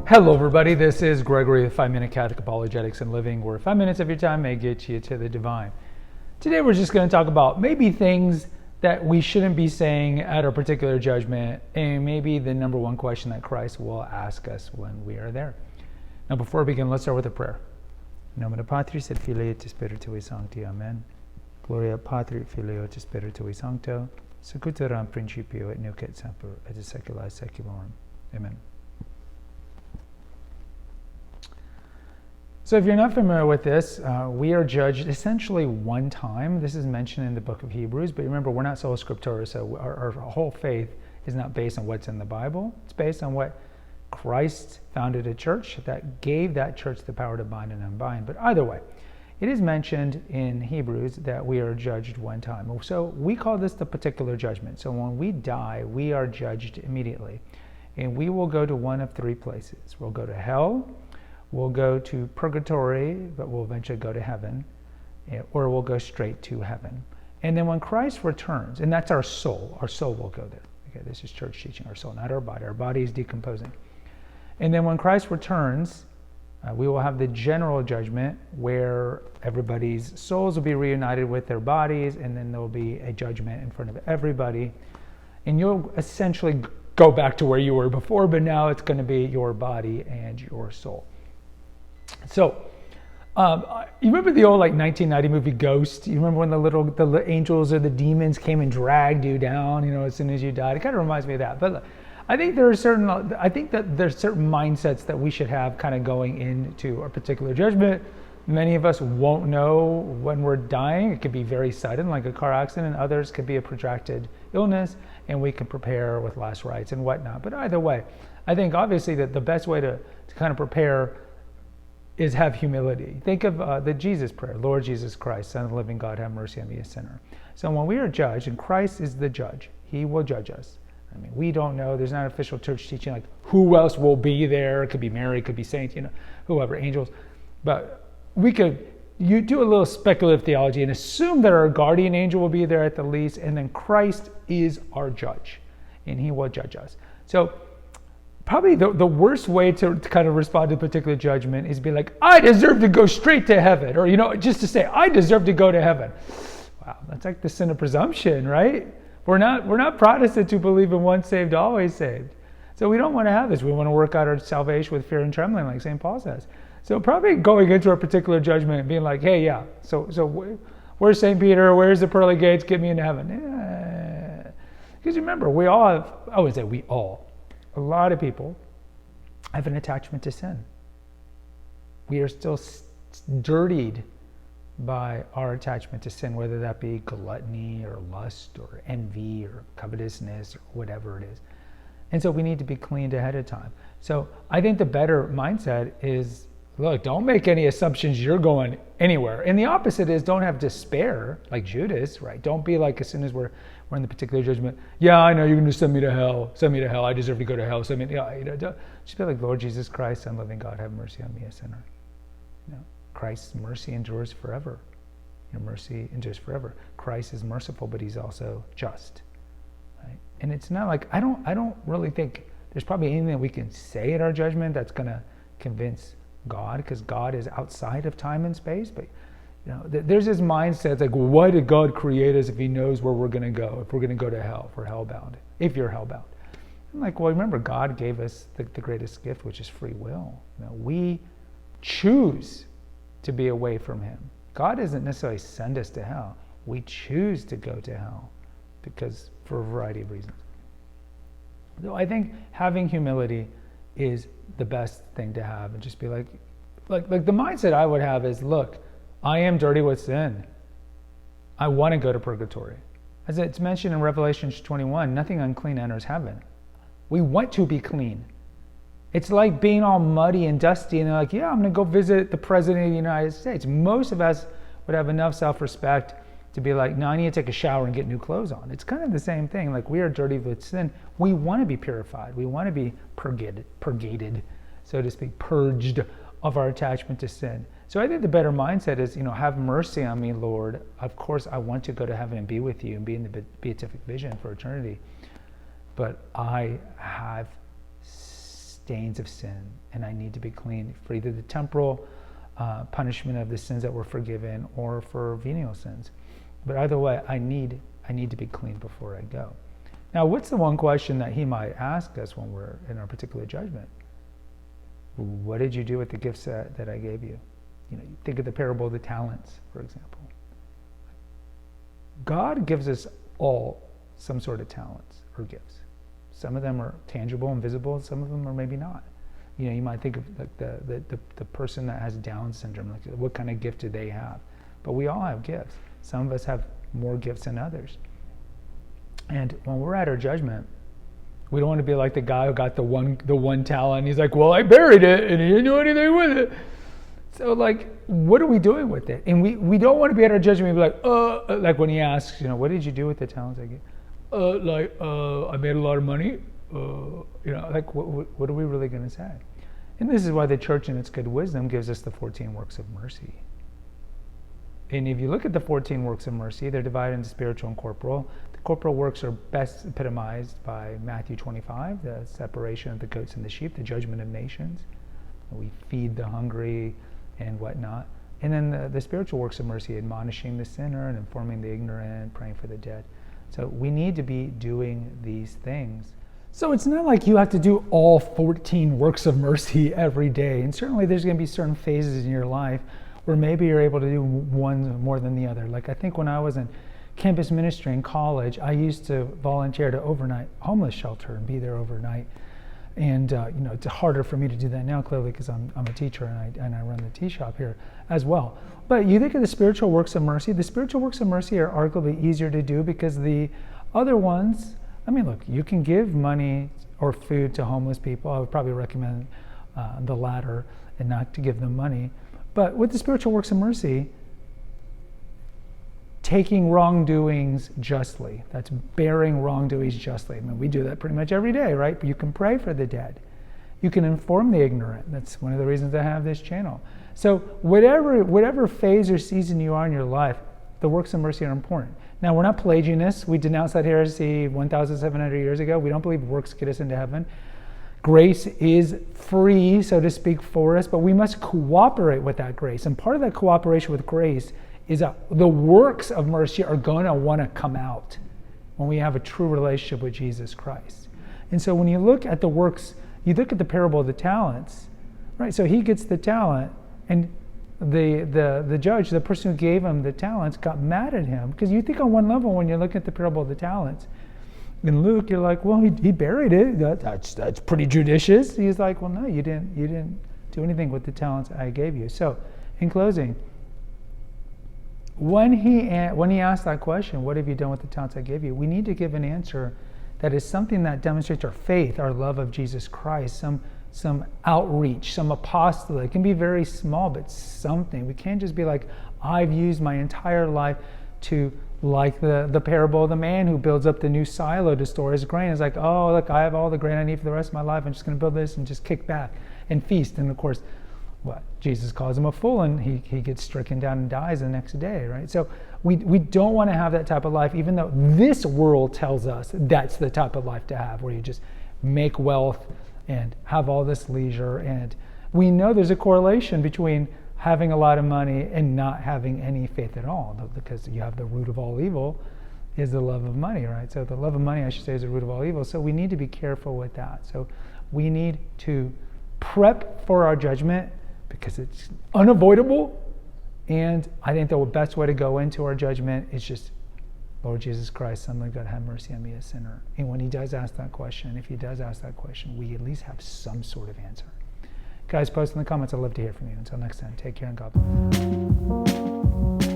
Hello everybody, this is Gregory with 5-Minute Catholic Apologetics and Living, where 5 minutes of your time may get you to the divine. Today we're just going to talk about maybe things that we shouldn't be saying at a particular judgment, and maybe the number one question that Christ will ask us when we are there. Now before we begin, let's start with a prayer. In nomine Patris et Filii et Spiritui Sancti. Amen. Gloria Patri et Filio et Spiritui Sancto, sicut erat in principio et nunc et semper et in saecula saeculorum. Amen. So if you're not familiar with this, we are judged essentially one time. This is mentioned in the book of Hebrews, but remember, we're not sola scriptura, so our whole faith is not based on what's in the Bible. It's based on what Christ founded a church that gave that church the power to bind and unbind. But either way, it is mentioned in Hebrews that we are judged one time. So we call this the particular judgment. So when we die, we are judged immediately. And we will go to one of three places. We'll go to hell, we'll go to purgatory, but we'll eventually go to heaven, or we'll go straight to heaven. And then when Christ returns, and that's our soul will go there. Okay, this is church teaching, our soul, not our body. Our body is decomposing. And then when Christ returns, we will have the general judgment where everybody's souls will be reunited with their bodies, and then there will be a judgment in front of everybody. And you'll essentially go back to where you were before, but now it's going to be your body and your soul. So, you remember the old 1990 movie Ghost? You remember when the angels or the demons came and dragged you down, as soon as you died? It kind of reminds me of that. But I think that there's certain mindsets that we should have kind of going into a particular judgment. Many of us won't know when we're dying. It could be very sudden, like a car accident. Others could be a protracted illness, and we can prepare with last rites and whatnot. But either way, I think obviously that the best way to kind of prepare is have humility. Think of the Jesus prayer, Lord Jesus Christ, Son of the living God, have mercy on me, a sinner. So when we are judged, and Christ is the judge, he will judge us. I mean, we don't know, there's not official church teaching like who else will be there. It could be Mary, it could be saints, whoever, angels. But you do a little speculative theology and assume that our guardian angel will be there at the least, and then Christ is our judge, and he will judge us. So probably the worst way to kind of respond to a particular judgment is be like, I deserve to go straight to heaven. Or, just to say, I deserve to go to heaven. Wow, that's like the sin of presumption, right? We're not Protestants who believe in once saved, always saved. So we don't want to have this. We want to work out our salvation with fear and trembling, like St. Paul says. So probably going into a particular judgment and being like, hey, yeah, so where's St. Peter? Where's the pearly gates? Get me into heaven. Because remember, we all have, I wouldn't say we all, a lot of people have an attachment to sin. We are still dirtied by our attachment to sin, whether that be gluttony or lust or envy or covetousness or whatever it is. And so we need to be cleaned ahead of time. So I think the better mindset is, look, don't make any assumptions you're going anywhere. And the opposite is don't have despair like Judas, right? Don't be like, as soon as we're in the particular judgment, yeah, I know you're going to send me to hell. I deserve to go to hell. Just be like, Lord Jesus Christ, Son of the living God, have mercy on me, a sinner. Christ's mercy endures forever. Your mercy endures forever. Christ is merciful, but he's also just. Right? And it's not like, I don't really think there's probably anything that we can say at our judgment that's going to convince God, because God is outside of time and space. But there's this mindset, it's like, well, why did God create us if he knows where we're going to go, if we're going to go to hell, if we're hellbound, if you're hellbound? I'm like, well, remember, God gave us the greatest gift, which is free will. We choose to be away from him. God doesn't necessarily send us to hell. We choose to go to hell because for a variety of reasons. So I think having humility is the best thing to have, and just be like the mindset I would have is, look, I am dirty with sin. I want to go to purgatory. As it's mentioned in Revelation 21, nothing unclean enters heaven. We want to be clean. It's like being all muddy and dusty, and they're like, yeah, I'm going to go visit the President of the United States. Most of us would have enough self-respect to be like, no, I need to take a shower and get new clothes on. It's kind of the same thing. Like, we are dirty with sin. We want to be purified. We want to be purgated, so to speak, purged of our attachment to sin. So I think the better mindset is, have mercy on me, Lord. Of course, I want to go to heaven and be with you and be in the beatific vision for eternity. But I have stains of sin, and I need to be clean for either the temporal punishment of the sins that were forgiven or for venial sins. But either way, I need to be clean before I go. Now, what's the one question that he might ask us when we're in our particular judgment? What did you do with the gifts that I gave you? You think of the parable of the talents, for example. God gives us all some sort of talents or gifts. Some of them are tangible and visible, some of them are maybe not. You might think of like the person that has Down syndrome, like what kind of gift do they have? But we all have gifts. Some of us have more gifts than others. And when we're at our judgment, we don't want to be like the guy who got the one talent. He's like, well, I buried it and he didn't do anything with it. So what are we doing with it? And we don't want to be at our judgment and be like when he asks, what did you do with the talents I gave? I made a lot of money. What are we really going to say? And this is why the church in its good wisdom gives us the 14 works of mercy. And if you look at the 14 works of mercy, they're divided into spiritual and corporal. The corporal works are best epitomized by Matthew 25, the separation of the goats and the sheep, the judgment of nations. We feed the hungry and whatnot. And then the spiritual works of mercy, admonishing the sinner and informing the ignorant, praying for the dead. So we need to be doing these things. So it's not like you have to do all 14 works of mercy every day. And certainly there's going to be certain phases in your life where maybe you're able to do one more than the other. Like I think when I was in campus ministry in college, I used to volunteer to overnight homeless shelter and be there overnight. And it's harder for me to do that now, clearly, because I'm a teacher and I run the tea shop here as well. But you think of the spiritual works of mercy. The spiritual works of mercy are arguably easier to do because the other ones, look, you can give money or food to homeless people. I would probably recommend the latter and not to give them money. But with the spiritual works of mercy, taking wrongdoings justly. That's bearing wrongdoings justly. We do that pretty much every day, right? But you can pray for the dead. You can inform the ignorant. That's one of the reasons I have this channel. So whatever phase or season you are in your life, the works of mercy are important. Now, we're not Pelagianists. We denounced that heresy 1,700 years ago. We don't believe works get us into heaven. Grace is free, so to speak, for us, but we must cooperate with that grace. And part of that cooperation with grace is that the works of mercy are going to want to come out when we have a true relationship with Jesus Christ. And so when you look at the works, you look at the parable of the talents, right? So he gets the talent, and the judge, the person who gave him the talents, got mad at him. Because you think on one level, when you look at the parable of the talents, in Luke, you're like, well, he buried it. That's pretty judicious. He's like, well, no, you didn't do anything with the talents I gave you. So, in closing, when he asked that question, what have you done with the talents I gave you? We need to give an answer that is something that demonstrates our faith, our love of Jesus Christ, some outreach, some apostolate. It can be very small, but something. We can't just be like, I've used my entire life to, like the parable of the man who builds up the new silo to store his grain. It's like, oh, look, I have all the grain I need for the rest of my life. I'm just going to build this and just kick back and feast. And of course, Jesus calls him a fool, and he gets stricken down and dies the next day, right? So we don't want to have that type of life, even though this world tells us that's the type of life to have, where you just make wealth and have all this leisure. And we know there's a correlation between having a lot of money and not having any faith at all, because you have the root of all evil is the love of money, right? So the love of money, I should say, is the root of all evil. So we need to be careful with that. So we need to prep for our judgment because it's unavoidable. And I think the best way to go into our judgment is just, Lord Jesus Christ, Son of God, have mercy on me, a sinner. And when he does ask that question, if he does ask that question, we at least have some sort of answer. Guys, post in the comments. I'd love to hear from you. Until next time, take care and God bless.